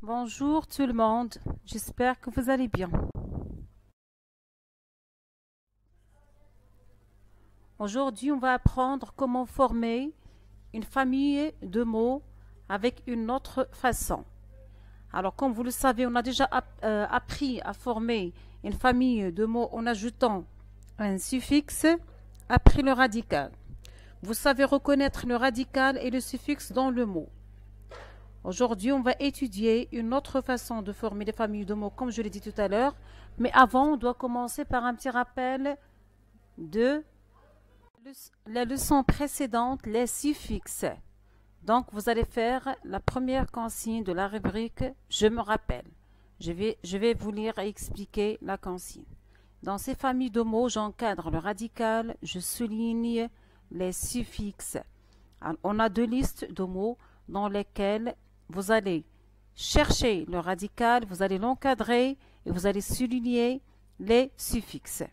Bonjour tout le monde, j'espère que vous allez bien. Aujourd'hui, on va apprendre comment former une famille de mots avec une autre façon. Alors, comme vous le savez, on a déjà appris à former une famille de mots en ajoutant un suffixe après le radical. Vous savez reconnaître le radical et le suffixe dans le mot. Aujourd'hui, on va étudier une autre façon de former les familles de mots, comme je l'ai dit tout à l'heure. Mais avant, on doit commencer par un petit rappel de la leçon précédente, les suffixes. Donc, vous allez faire la première consigne de la rubrique « Je me rappelle ». Je vais vous lire et expliquer la consigne. Dans ces familles de mots, j'encadre le radical, je souligne les suffixes. Alors, on a deux listes de mots dans lesquelles vous allez chercher le radical, vous allez l'encadrer et vous allez souligner les suffixes.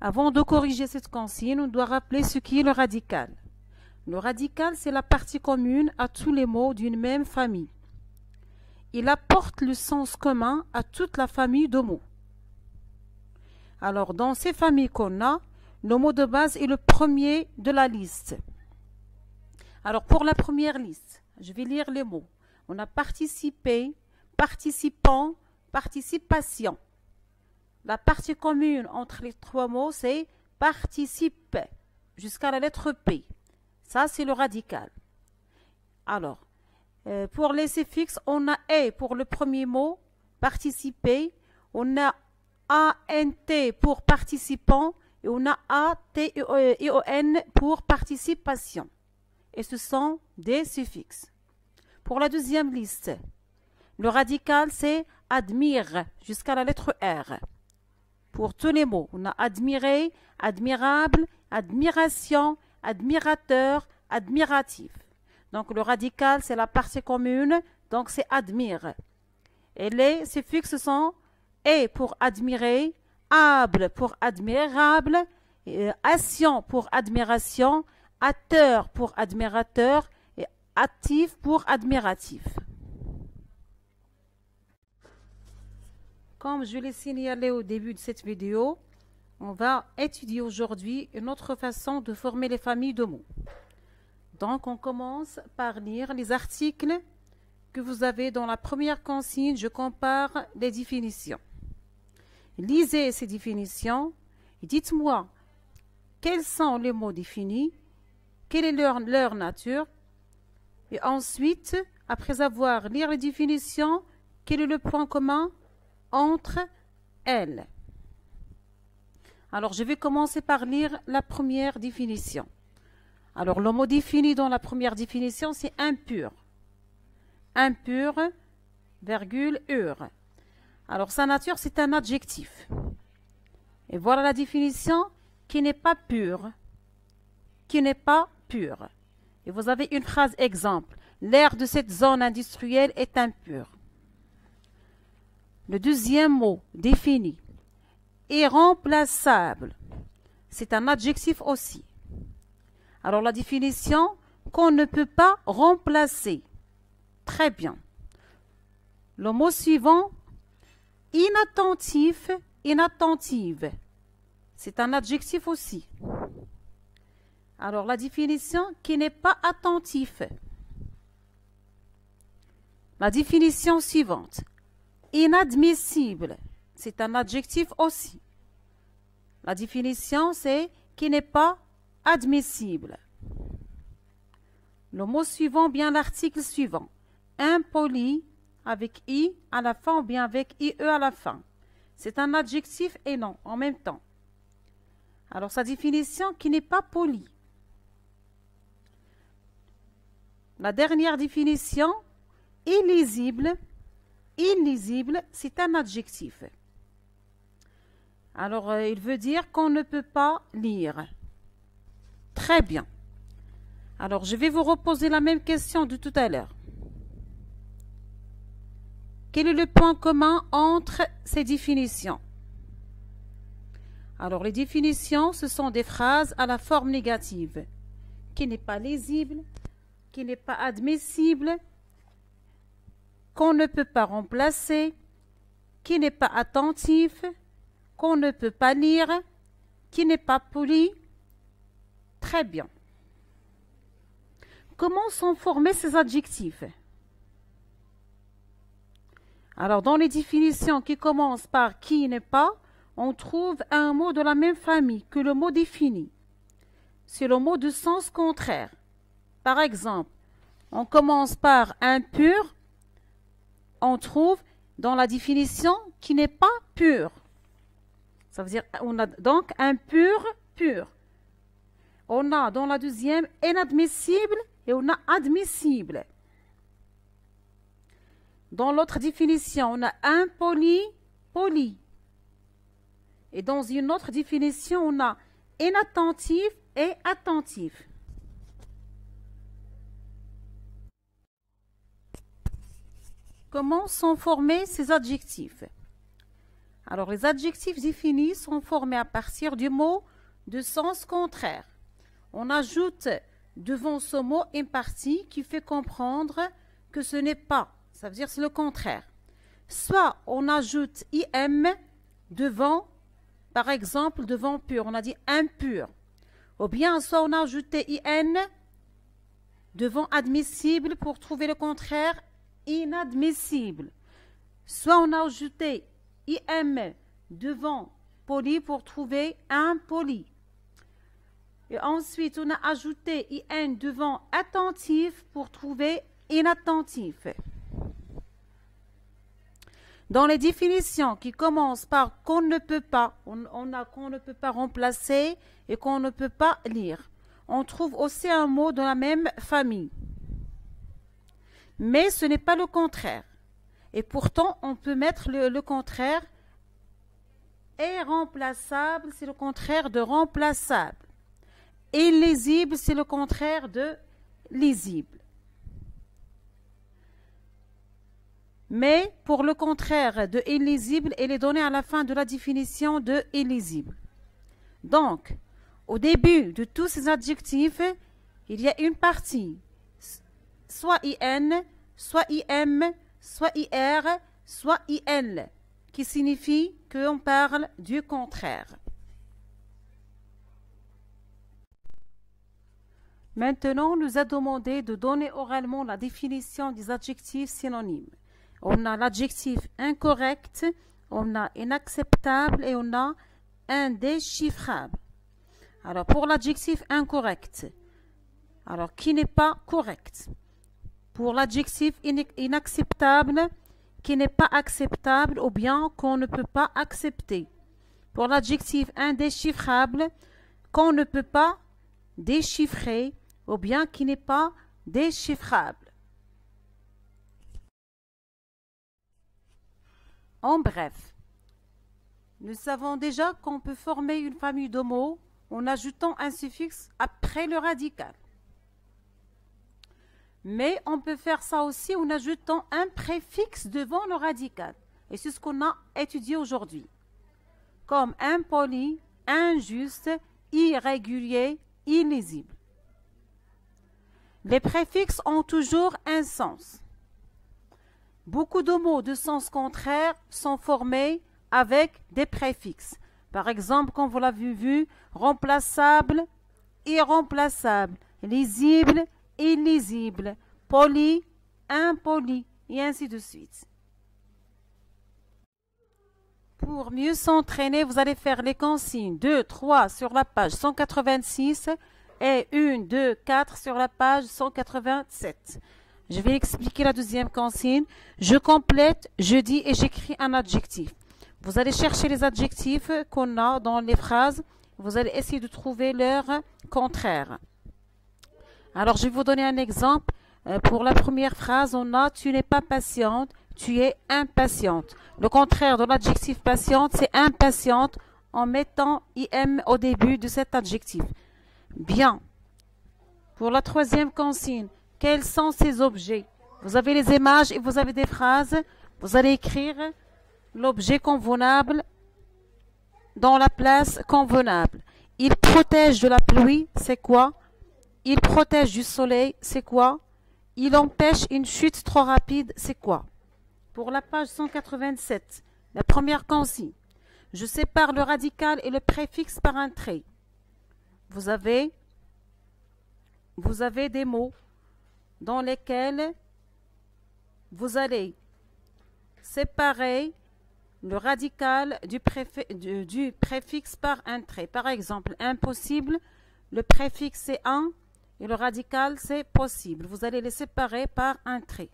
Avant de corriger cette consigne, on doit rappeler ce qui est le radical. Le radical, c'est la partie commune à tous les mots d'une même famille. Il apporte le sens commun à toute la famille de mots. Alors, dans ces familles qu'on a, le mot de base est le premier de la liste. Alors, pour la première liste, je vais lire les mots. On a participé, participant, participation. La partie commune entre les trois mots, c'est participe, jusqu'à la lettre P. Ça, c'est le radical. Alors, pour les suffixes, on a « pour le premier mot, participer. On a « ANT pour participant. Et on a ATION pour participation. Et ce sont des suffixes. Pour la deuxième liste, le radical, c'est admire, jusqu'à la lettre R. Pour tous les mots, on a admirer, admirable, admiration, admirateur, admiratif. Donc le radical, c'est la partie commune, donc c'est admire. Et les suffixes sont et pour admirer, able pour admirable, action pour admiration, ateur pour admirateur et actif pour admiratif. Comme je l'ai signalé au début de cette vidéo, on va étudier aujourd'hui une autre façon de former les familles de mots. Donc, on commence par lire les articles que vous avez dans la première consigne. Je compare les définitions. Lisez ces définitions et dites-moi quels sont les mots définis, quelle est leur nature, et ensuite, après avoir lu les définitions, quel est le point commun entre elles. Alors, je vais commencer par lire la première définition. Alors, le mot défini dans la première définition, c'est impur. Impur, virgule, ur. Alors, sa nature, c'est un adjectif. Et voilà la définition qui n'est pas pure. Qui n'est pas pure. Et vous avez une phrase exemple. L'air de cette zone industrielle est impur. Le deuxième mot défini. Irremplaçable. C'est un adjectif aussi. Alors, la définition qu'on ne peut pas remplacer. Très bien. Le mot suivant. Inattentif, inattentive. C'est un adjectif aussi. Alors, la définition qui n'est pas attentif. La définition suivante. Inadmissible. C'est un adjectif aussi. La définition, c'est qui n'est pas admissible. Le mot suivant, bien l'article suivant. Impoli, avec i à la fin ou bien avec ie à la fin. C'est un adjectif et non en même temps. Alors sa définition qui n'est pas poli. La dernière définition, illisible. Illisible, c'est un adjectif. Alors il veut dire qu'on ne peut pas lire. Très bien. Alors je vais vous reposer la même question de tout à l'heure. Quel est le point commun entre ces définitions? Alors, les définitions, ce sont des phrases à la forme négative, qui n'est pas lisible, qui n'est pas admissible, qu'on ne peut pas remplacer, qui n'est pas attentif, qu'on ne peut pas lire, qui n'est pas poli. Très bien. Comment sont formés ces adjectifs? Alors, dans les définitions qui commencent par qui n'est pas, on trouve un mot de la même famille que le mot défini. C'est le mot de sens contraire. Par exemple, on commence par impur, on trouve dans la définition qui n'est pas pur. Ça veut dire, on a donc impur, pur. On a dans la deuxième inadmissible et on a admissible. Dans l'autre définition, on a impoli, poli. Et dans une autre définition, on a inattentif et attentif. Comment sont formés ces adjectifs? Alors, les adjectifs définis sont formés à partir du mot de sens contraire. On ajoute devant ce mot une partie qui fait comprendre que ce n'est pas, ça veut dire c'est le contraire. Soit on ajoute im devant, par exemple, devant pur, on a dit impur. Ou bien, soit on a ajouté in devant admissible pour trouver le contraire, inadmissible. Soit on a ajouté im devant poli pour trouver impoli. Et ensuite, on a ajouté in devant attentif pour trouver inattentif. Dans les définitions qui commencent par qu'on ne peut pas, on a qu'on ne peut pas remplacer et qu'on ne peut pas lire. On trouve aussi un mot de la même famille. Mais ce n'est pas le contraire. Et pourtant, on peut mettre le contraire. Irremplaçable, c'est le contraire de remplaçable. Illisible, c'est le contraire de lisible. Mais pour le contraire de illisible, il est donné à la fin de la définition de illisible. Donc, au début de tous ces adjectifs, il y a une partie, soit in, soit im, soit ir, soit il, qui signifie qu'on parle du contraire. Maintenant, on nous a demandé de donner oralement la définition des adjectifs synonymes. On a l'adjectif incorrect, on a inacceptable et on a indéchiffrable. Alors, pour l'adjectif incorrect, alors qui n'est pas correct. Pour l'adjectif inacceptable, qui n'est pas acceptable ou bien qu'on ne peut pas accepter. Pour l'adjectif indéchiffrable, qu'on ne peut pas déchiffrer ou bien qui n'est pas déchiffrable. En bref, nous savons déjà qu'on peut former une famille de mots en ajoutant un suffixe après le radical. Mais on peut faire ça aussi en ajoutant un préfixe devant le radical. Et c'est ce qu'on a étudié aujourd'hui. Comme impoli, injuste, irrégulier, illisible. Les préfixes ont toujours un sens. Beaucoup de mots de sens contraire sont formés avec des préfixes. Par exemple, comme vous l'avez vu, remplaçable, irremplaçable, lisible, illisible, poli, impoli, et ainsi de suite. Pour mieux s'entraîner, vous allez faire les consignes 2, 3 sur la page 186 et 1, 2, 4 sur la page 187. Je vais expliquer la deuxième consigne. Je complète, je dis et j'écris un adjectif. Vous allez chercher les adjectifs qu'on a dans les phrases. Vous allez essayer de trouver leur contraire. Alors, je vais vous donner un exemple. Pour la première phrase, on a « Tu n'es pas patiente, tu es impatiente ». Le contraire de l'adjectif patiente, c'est impatiente en mettant « im » au début de cet adjectif. Bien. Pour la troisième consigne, quels sont ces objets? Vous avez les images et vous avez des phrases. Vous allez écrire l'objet convenable dans la place convenable. Il protège de la pluie, c'est quoi? Il protège du soleil, c'est quoi? Il empêche une chute trop rapide, c'est quoi? Pour la page 187, la première consigne. Je sépare le radical et le préfixe par un trait. Vous avez des mots dans lesquels vous allez séparer le radical du préfixe par un trait. Par exemple, impossible, le préfixe c'est un et le radical c'est possible. Vous allez les séparer par un trait.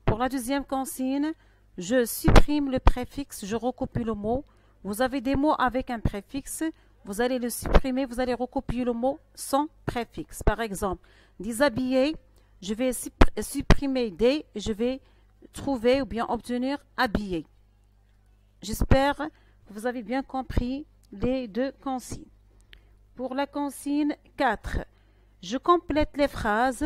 Pour la deuxième consigne, je supprime le préfixe, je recopie le mot. Vous avez des mots avec un préfixe, vous allez le supprimer, vous allez recopier le mot sans préfixe. Par exemple, déshabiller, je vais supprimer des, je vais trouver ou bien obtenir habillé. J'espère que vous avez bien compris les deux consignes. Pour la consigne 4, je complète les phrases.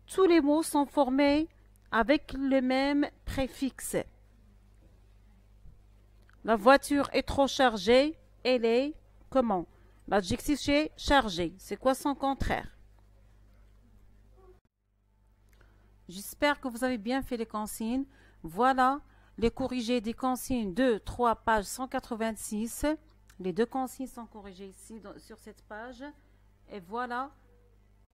Tous les mots sont formés avec le même préfixe. La voiture est trop chargée. Elle est comment? L'adjectif c'est chargé. C'est quoi son contraire? J'espère que vous avez bien fait les consignes. Voilà les corrigés des consignes 2, 3, page 186. Les deux consignes sont corrigées ici sur cette page. Et voilà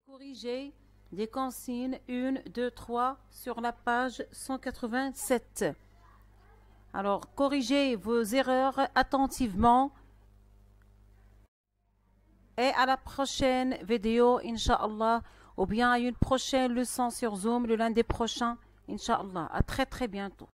corrigés des consignes 1, 2, 3 sur la page 187. Alors, corrigez vos erreurs attentivement. Et à la prochaine vidéo, Inch'Allah, ou bien à une prochaine leçon sur Zoom le lundi prochain, Inch'Allah. À très très bientôt.